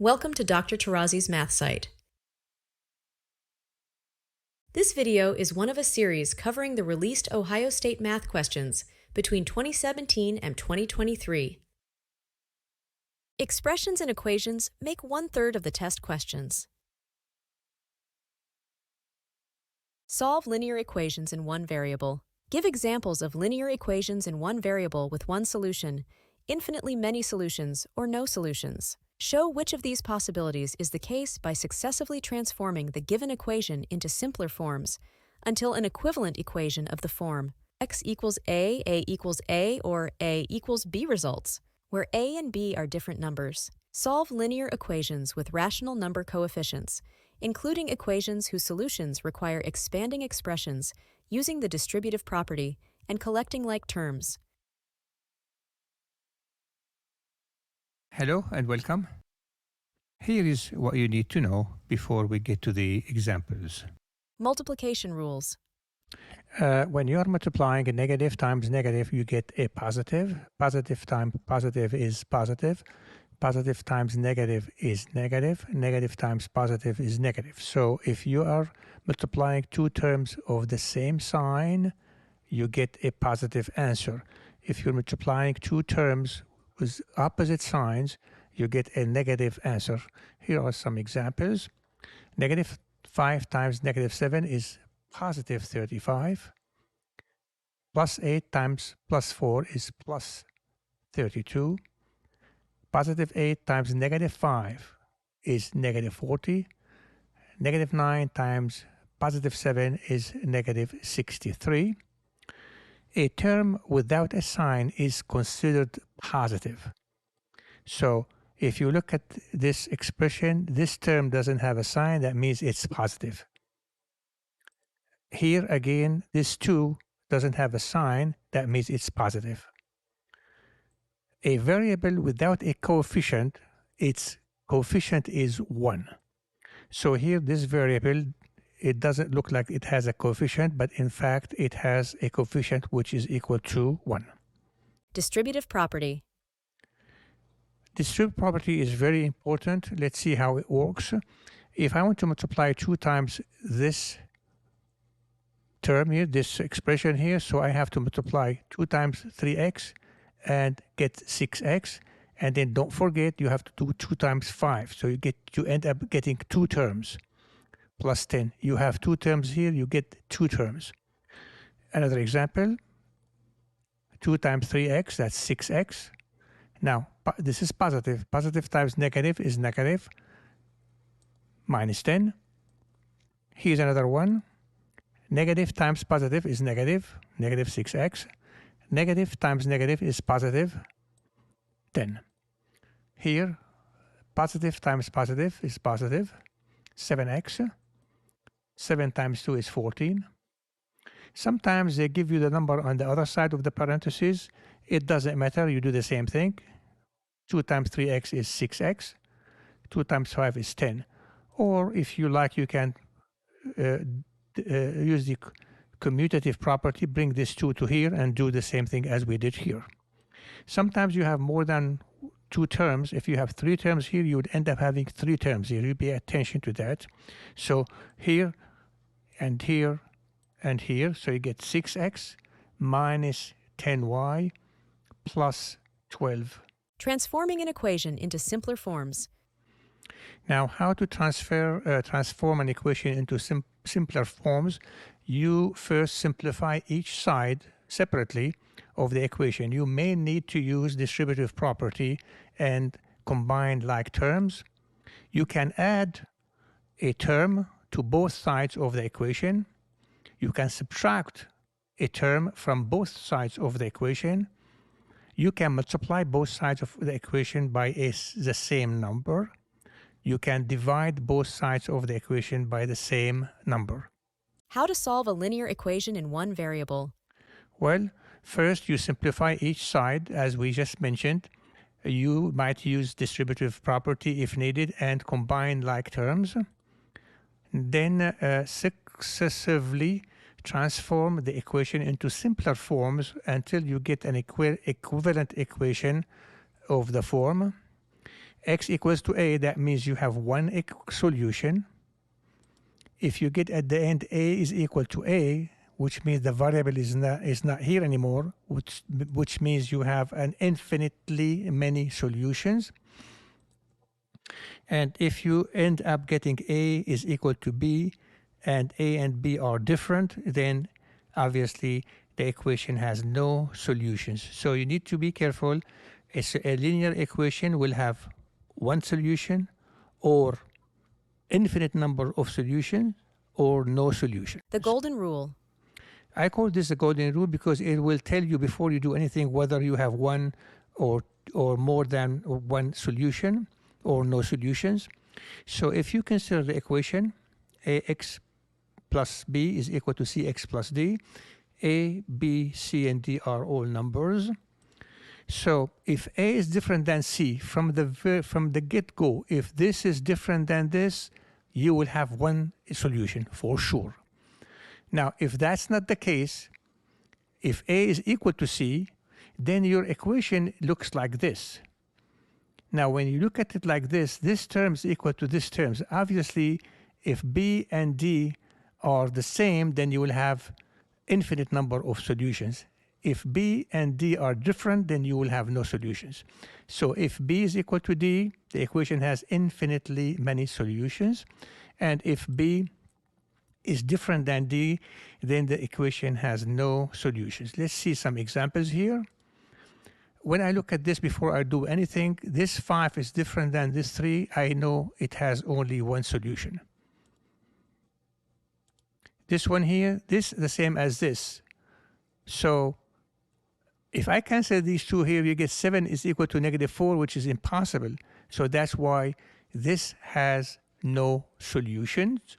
Welcome to Dr. Tarazi's Math Site. This video is one of a series covering the released Ohio State math questions between 2017 and 2023. Expressions and equations make 1/3 of the test questions. Solve linear equations in one variable. Give examples of linear equations in one variable with one solution, infinitely many solutions, or no solutions. Show which of these possibilities is the case by successively transforming the given equation into simpler forms until an equivalent equation of the form x equals a equals a, or a equals b results, where a and b are different numbers. Solve linear equations with rational number coefficients, including equations whose solutions require expanding expressions using the distributive property and collecting like terms. Hello and welcome. Here is what you need to know before we get to the examples. Multiplication rules. When you are multiplying a negative times negative, you get a positive. Positive times positive is positive. Positive times negative is negative. Negative times positive is negative. So if you are multiplying two terms of the same sign, you get a positive answer. If you're multiplying two terms with opposite signs, you get a negative answer. Here are some examples. Negative 5 times negative 7 is positive 35. Plus 8 times plus 4 is plus 32. Positive 8 times negative 5 is negative 40. Negative 9 times positive 7 is negative 63. A term without a sign is considered positive. So if you look at this expression, this term doesn't have a sign, that means it's positive. Here again, this 2 doesn't have a sign, that means it's positive. A variable without a coefficient, its coefficient is 1. So here this variable, it doesn't look like it has a coefficient, but in fact it has a coefficient which is equal to 1. Distributive property. Distributive property is very important. Let's see how it works. If I want to multiply 2 times this term here, this expression here, so I have to multiply 2 times 3x and get 6x, and then don't forget you have to do 2 times 5, so you end up getting 2 terms plus 10. You have 2 terms here, you get 2 terms. Another example, 2 times 3x, that's 6x. Now, this is positive. Positive times negative is negative, minus 10. Here's another one. Negative times positive is negative, negative 6x. Negative times negative is positive, 10. Here, positive times positive is positive, 7x. 7 times 2 is 14. Sometimes they give you the number on the other side of the parentheses. It doesn't matter, you do the same thing. 2 times 3x is 6x. 2 times 5 is 10. Or if you like, you can use the commutative property, bring this 2 to here and do the same thing as we did here. Sometimes you have more than 2 terms. If you have 3 terms here, you would end up having 3 terms here. You pay attention to that. So here and here and here, so you get 6x minus 10y plus 12. Transforming an equation into simpler forms. Now, how to transform an equation into simpler forms? You first simplify each side separately of the equation. You may need to use distributive property and combine like terms. You can add a term to both sides of the equation. You can subtract a term from both sides of the equation. You can multiply both sides of the equation by the same number. You can divide both sides of the equation by the same number. How to solve a linear equation in one variable. Well, first you simplify each side, as we just mentioned. You might use distributive property if needed and combine like terms. Then successively transform the equation into simpler forms until you get an equivalent equation of the form. x equals to a, that means you have one solution. If you get at the end a is equal to a, which means the variable is not here anymore, which means you have an infinitely many solutions. And if you end up getting a is equal to b, and a and b are different, then obviously the equation has no solutions. So you need to be careful. A linear equation will have one solution, or infinite number of solutions, or no solution. The golden rule. I call this the golden rule because it will tell you before you do anything whether you have one or more than one solution or no solutions. So if you consider the equation ax plus b is equal to cx plus d, a, b, c, and d are all numbers. So if a is different than c from the get-go, if this is different than this, you will have one solution for sure. Now, if that's not the case, if a is equal to c, then your equation looks like this. Now, when you look at it like this term is equal to this term. Obviously, if b and d are the same, then you will have infinite number of solutions. If b and d are different, then you will have no solutions. So if b is equal to d, the equation has infinitely many solutions. And if b is different than d, then the equation has no solutions. Let's see some examples here. When I look at this before I do anything, this 5 is different than this 3. I know it has only one solution. This one here, this is the same as this. So if I cancel these two here, you get 7 is equal to -4, which is impossible. So that's why this has no solutions.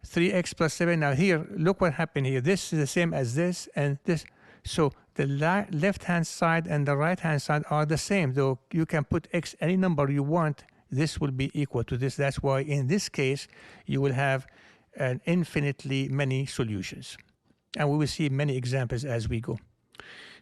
3x plus 7. Now here, look what happened here. This is the same as this and this. So the left-hand side and the right-hand side are the same. Though you can put x any number you want, this will be equal to this. That's why in this case, you will have an infinitely many solutions. And we will see many examples as we go.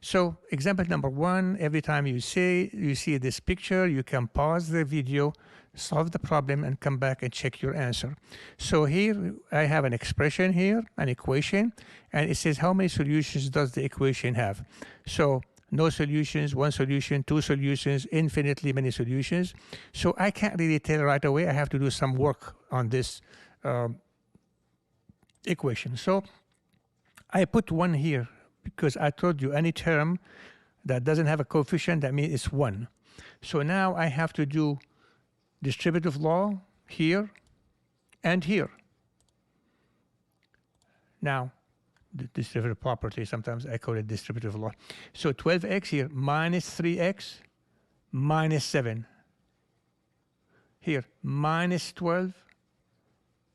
So example number 1, every time you see this picture, you can pause the video, solve the problem, and come back and check your answer. So here I have an expression here, an equation, and it says how many solutions does the equation have. So no solutions, one solution, two solutions, infinitely many solutions. So I can't really tell right away. I have to do some work on this equation. So I put 1 here because I told you any term that doesn't have a coefficient, that means it's 1. So now I have to do distributive law here and here. Now, the distributive property, sometimes I call it distributive law. So 12x here minus 3x minus 7. Here, minus 12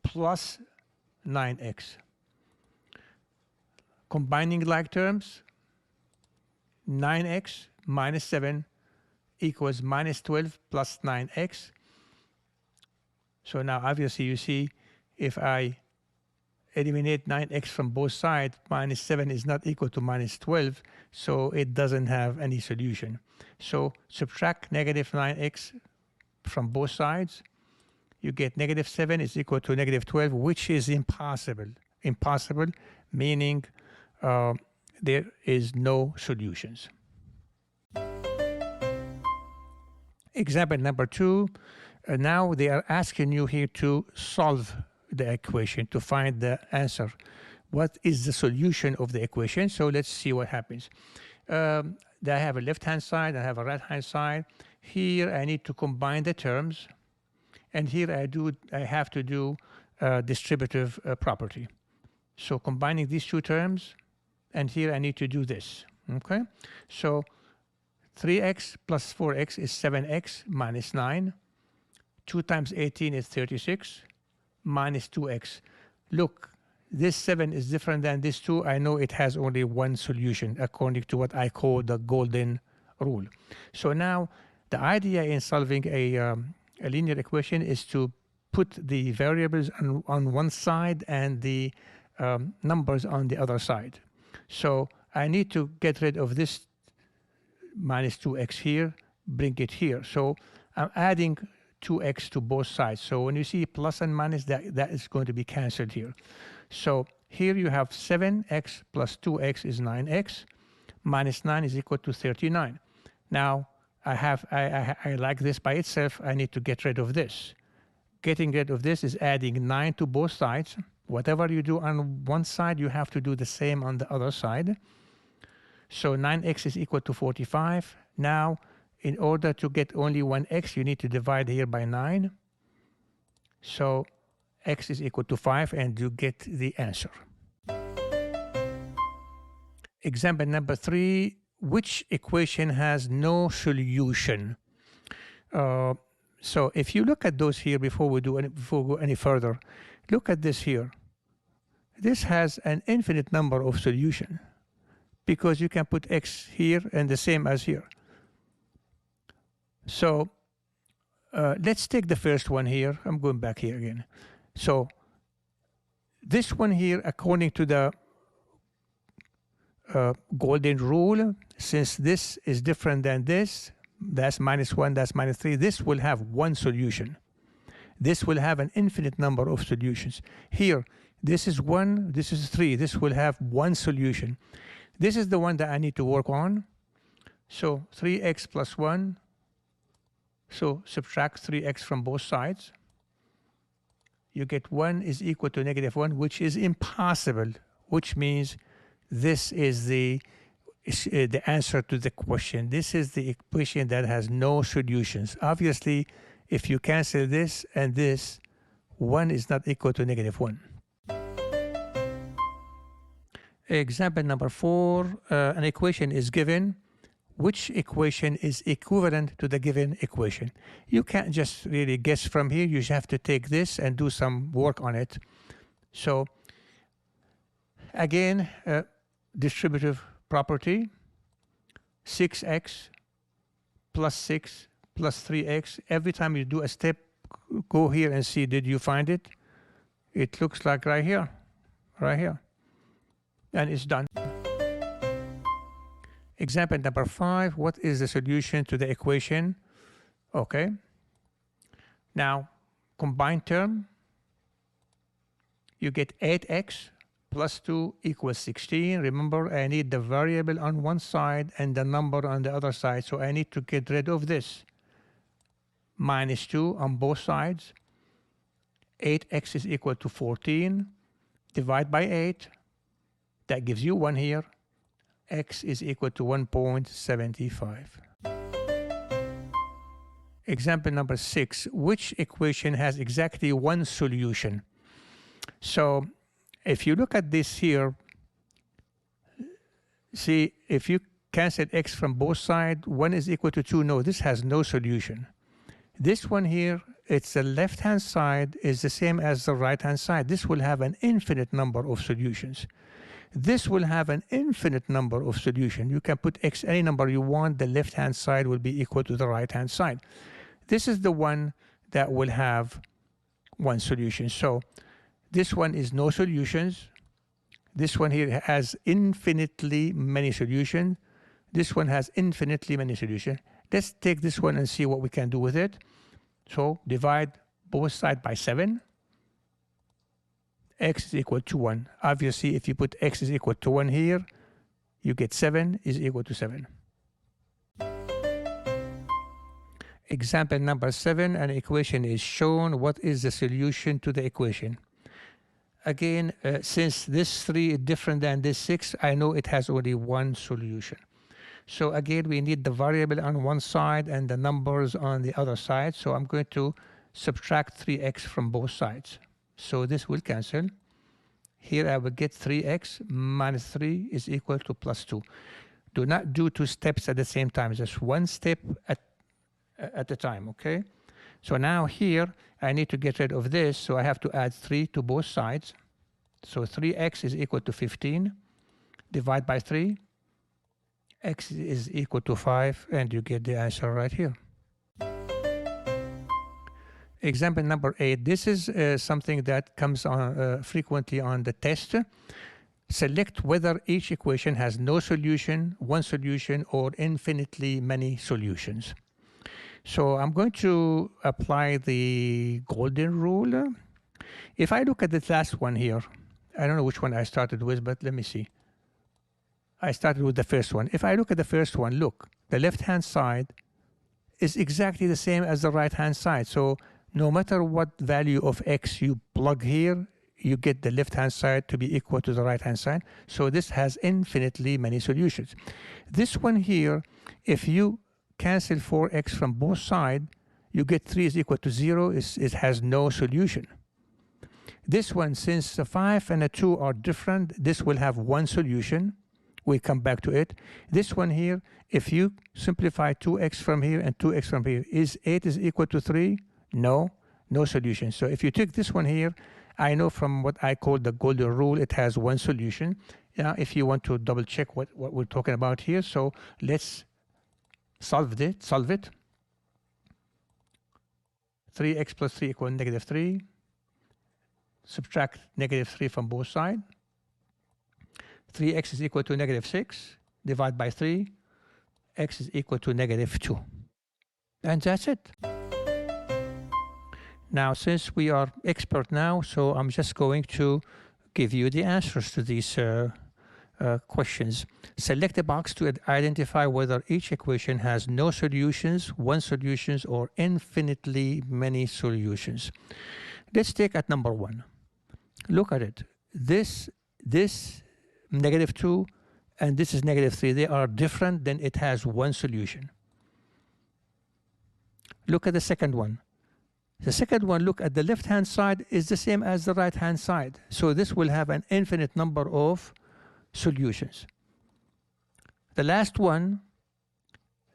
plus 9x. Combining like terms, 9x minus 7 equals minus 12 plus 9x. So now obviously you see if I eliminate 9x from both sides, minus 7 is not equal to minus 12, so it doesn't have any solution. So subtract negative 9x from both sides, you get negative 7 is equal to negative 12, which is impossible. Impossible, meaning there is no solutions. Example number 2, now they are asking you here to solve the equation, to find the answer. What is the solution of the equation? So let's see what happens. I have a left-hand side, I have a right-hand side. Here I need to combine the terms, and here I have to do distributive property. So combining these two terms, and here I need to do this, okay? So 3x plus 4x is 7x minus 9. 2 times 18 is 36 minus 2x. Look, this 7 is different than this 2. I know it has only one solution according to what I call the golden rule. So now the idea in solving a linear equation is to put the variables on one side and the numbers on the other side. So I need to get rid of this minus 2x here, bring it here. So I'm adding 2x to both sides. So when you see plus and minus, that is going to be cancelled here. So here you have 7x plus 2x is 9x, minus 9 is equal to 39. Now I like this by itself. I need to get rid of this. Getting rid of this is adding 9 to both sides. Whatever you do on one side, you have to do the same on the other side. So 9x is equal to 45. Now, in order to get only one x, you need to divide here by 9. So x is equal to 5, and you get the answer. Example number 3, which equation has no solution? So if you look at those here before we go any further, look at this here. This has an infinite number of solutions because you can put x here and the same as here. So let's take the first one here. I'm going back here again. So this one here, according to the golden rule, since this is different than this, that's -1, that's -3, this will have one solution. This will have an infinite number of solutions. Here, this is 1, this is 3, this will have one solution. This is the one that I need to work on. So 3x plus 1, so subtract 3x from both sides. You get 1 is equal to -1, which is impossible, which means this is the answer to the question. This is the equation that has no solutions. Obviously, if you cancel this and this, 1 is not equal to -1. Example number 4, an equation is given. Which equation is equivalent to the given equation? You can't just really guess from here. You have to take this and do some work on it. So again, distributive property, 6x plus 6 plus 3x. Every time you do a step, go here and see, did you find it? It looks like right here. And it's done. Example number 5, what is the solution to the equation? Okay. Now, combined term, you get 8x plus 2 equals 16. Remember, I need the variable on one side and the number on the other side, so I need to get rid of this. -2 on both sides. 8x is equal to 14. Divide by 8. That gives you 1 here. X is equal to 1.75. Example number 6. Which equation has exactly one solution? So if you look at this here, see, if you cancel x from both sides, 1 is equal to 2. No, this has no solution. This one here, it's the left-hand side is the same as the right-hand side. This will have an infinite number of solutions. This will have an infinite number of solutions. You can put x any number you want. The left-hand side will be equal to the right-hand side. This is the one that will have one solution. So this one is no solutions. This one here has infinitely many solutions. This one has infinitely many solutions. Let's take this one and see what we can do with it. So divide both sides by 7. X is equal to 1. Obviously, if you put x is equal to 1 here, you get 7 is equal to 7. Example number 7, an equation is shown. What is the solution to the equation? Again, since this 3 is different than this 6, I know it has only one solution. So again, we need the variable on one side and the numbers on the other side. So I'm going to subtract 3x from both sides. So this will cancel. Here I will get 3x minus 3 is equal to plus 2. Do not do 2 steps at the same time. Just one step at a time, okay? So now here I need to get rid of this. So I have to add 3 to both sides. So 3x is equal to 15. Divide by 3. X is equal to 5, and you get the answer right here. Example number 8. This is something that comes on frequently on the test. Select whether each equation has no solution, one solution, or infinitely many solutions. So I'm going to apply the golden rule. If I look at the last one here, I don't know which one I started with, but let me see. I started with the first one. If I look at the first one, look, the left-hand side is exactly the same as the right-hand side. So no matter what value of x you plug here, you get the left-hand side to be equal to the right-hand side. So this has infinitely many solutions. This one here, if you cancel 4x from both sides, you get 3 is equal to 0. It has no solution. This one, since the 5 and the 2 are different, this will have one solution. We come back to it. This one here, if you simplify 2x from here and 2x from here, is 8 is equal to 3? No, no solution. So if you take this one here, I know from what I call the golden rule, it has one solution. Now, if you want to double check what we're talking about here, so let's solve it. 3x plus 3 equals negative 3. Subtract negative 3 from both sides. 3x is equal to negative 6. Divide by 3. X is equal to negative 2. And that's it. Now, since we are expert now, so I'm just going to give you the answers to these questions. Select a box to identify whether each equation has no solutions, one solution, or infinitely many solutions. Let's take at number 1. Look at it. This negative 2 and this is negative 3. They are different, then it has one solution. Look at the second one. The second one, look at the left-hand side, is the same as the right-hand side. So this will have an infinite number of solutions. The last one,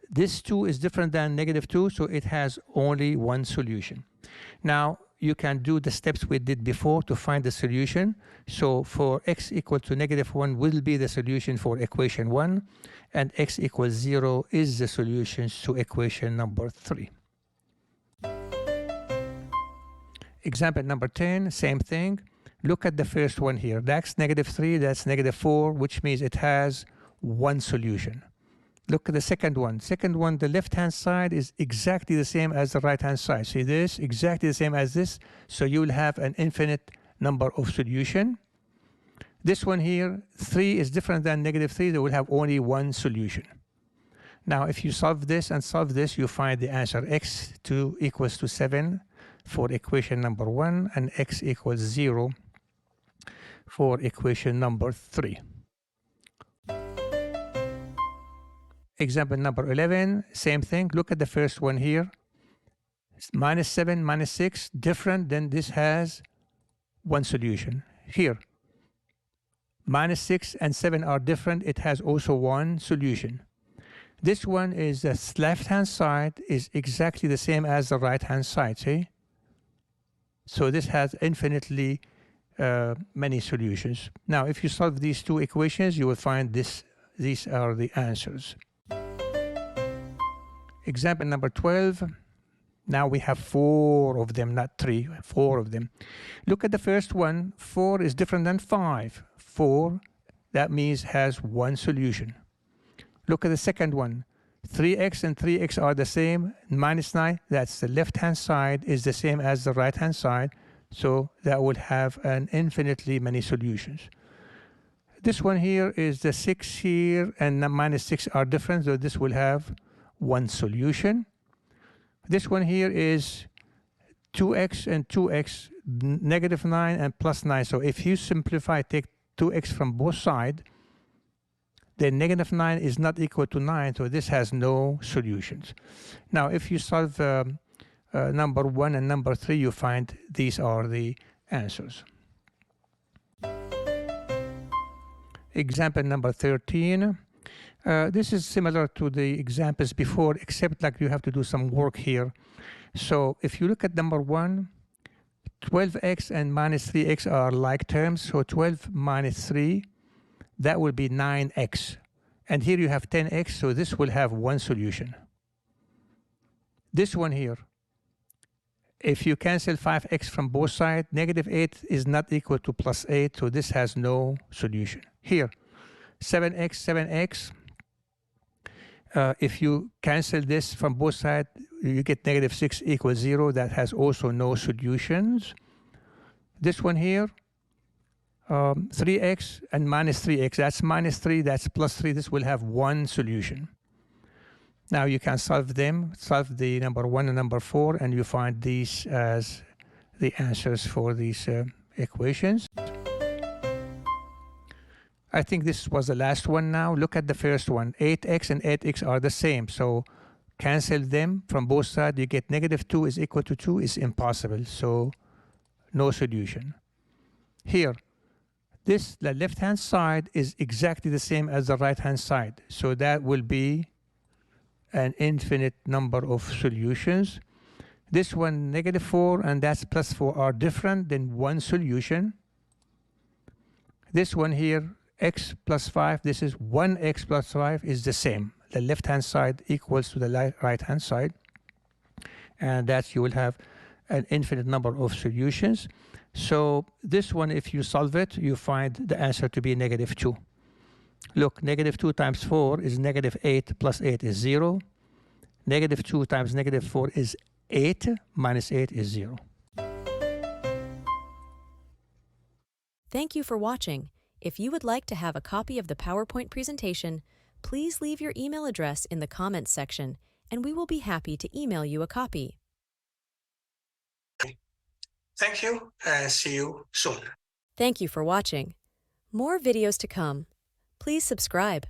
this 2 is different than negative 2, so it has only one solution. Now, you can do the steps we did before to find the solution. So for x equal to negative 1 will be the solution for equation 1, and x equals 0 is the solution to equation number 3. Example number 10, same thing. Look at the first one here. That's negative 3, that's negative 4, which means it has one solution. Look at the second one. Second one, the left-hand side is exactly the same as the right-hand side. See this? Exactly the same as this. So you will have an infinite number of solution. This one here, 3 is different than negative 3. They will have only one solution. Now, if you solve this and solve this, you find the answer. X2 equals to 7 for equation number 1, and x equals 0 for equation number 3. Example number 11, same thing. Look at the first one here. Minus 7, minus 6, different, then this has one solution. Here, minus 6 and 7 are different. It has also one solution. This one is the left-hand side is exactly the same as the right-hand side, see? So this has infinitely many solutions. Now, if you solve these two equations, you will find these are the answers. Example number 12. Now we have 4 of them, not 3, 4 of them. Look at the first one. 4 is different than 5. 4, that means has one solution. Look at the second one. 3x and 3x are the same. Minus 9, that's the left-hand side, is the same as the right-hand side. So that would have an infinitely many solutions. This one here is the 6 here, and the minus 6 are different, so this will have one solution. This one here is 2x and 2x, negative 9 and plus 9. So if you simplify, take 2x from both sides, then negative 9 is not equal to 9, so this has no solutions. Now, if you solve number 1 and number 3, you find these are the answers. Example number 13. This is similar to the examples before, except like you have to do some work here. So if you look at number 1, 12x and minus 3x are like terms. So 12 minus 3, that will be 9x. And here you have 10x, so this will have one solution. This one here, if you cancel 5x from both sides, negative 8 is not equal to plus 8, so this has no solution. Here, 7x, If you cancel this from both sides, you get negative 6 equals 0. That has also no solutions. This one here, 3x and minus 3x. That's minus 3, that's plus 3. This will have one solution. Now you can solve them, solve the number 1 and number 4, and you find these as the answers for these equations. I think this was the last one now. Look at the first one. 8x and 8x are the same. So cancel them from both sides. You get negative 2 is equal to 2 is impossible. So no solution. Here, the left-hand side is exactly the same as the right-hand side. So that will be an infinite number of solutions. This one, negative 4, and that's plus 4 are different than one solution. This one here, x plus 5, this is 1x plus 5 is the same. The left-hand side equals to the right-hand side. And that you will have an infinite number of solutions. So this one, if you solve it, you find the answer to be negative 2. Look, negative 2 times 4 is negative 8 plus 8 is 0. Negative 2 times negative 4 is 8 minus 8 is 0. Thank you for watching. If you would like to have a copy of the PowerPoint presentation, please leave your email address in the comments section, and we will be happy to email you a copy. Thank you, and see you soon. Thank you for watching. More videos to come. Please subscribe.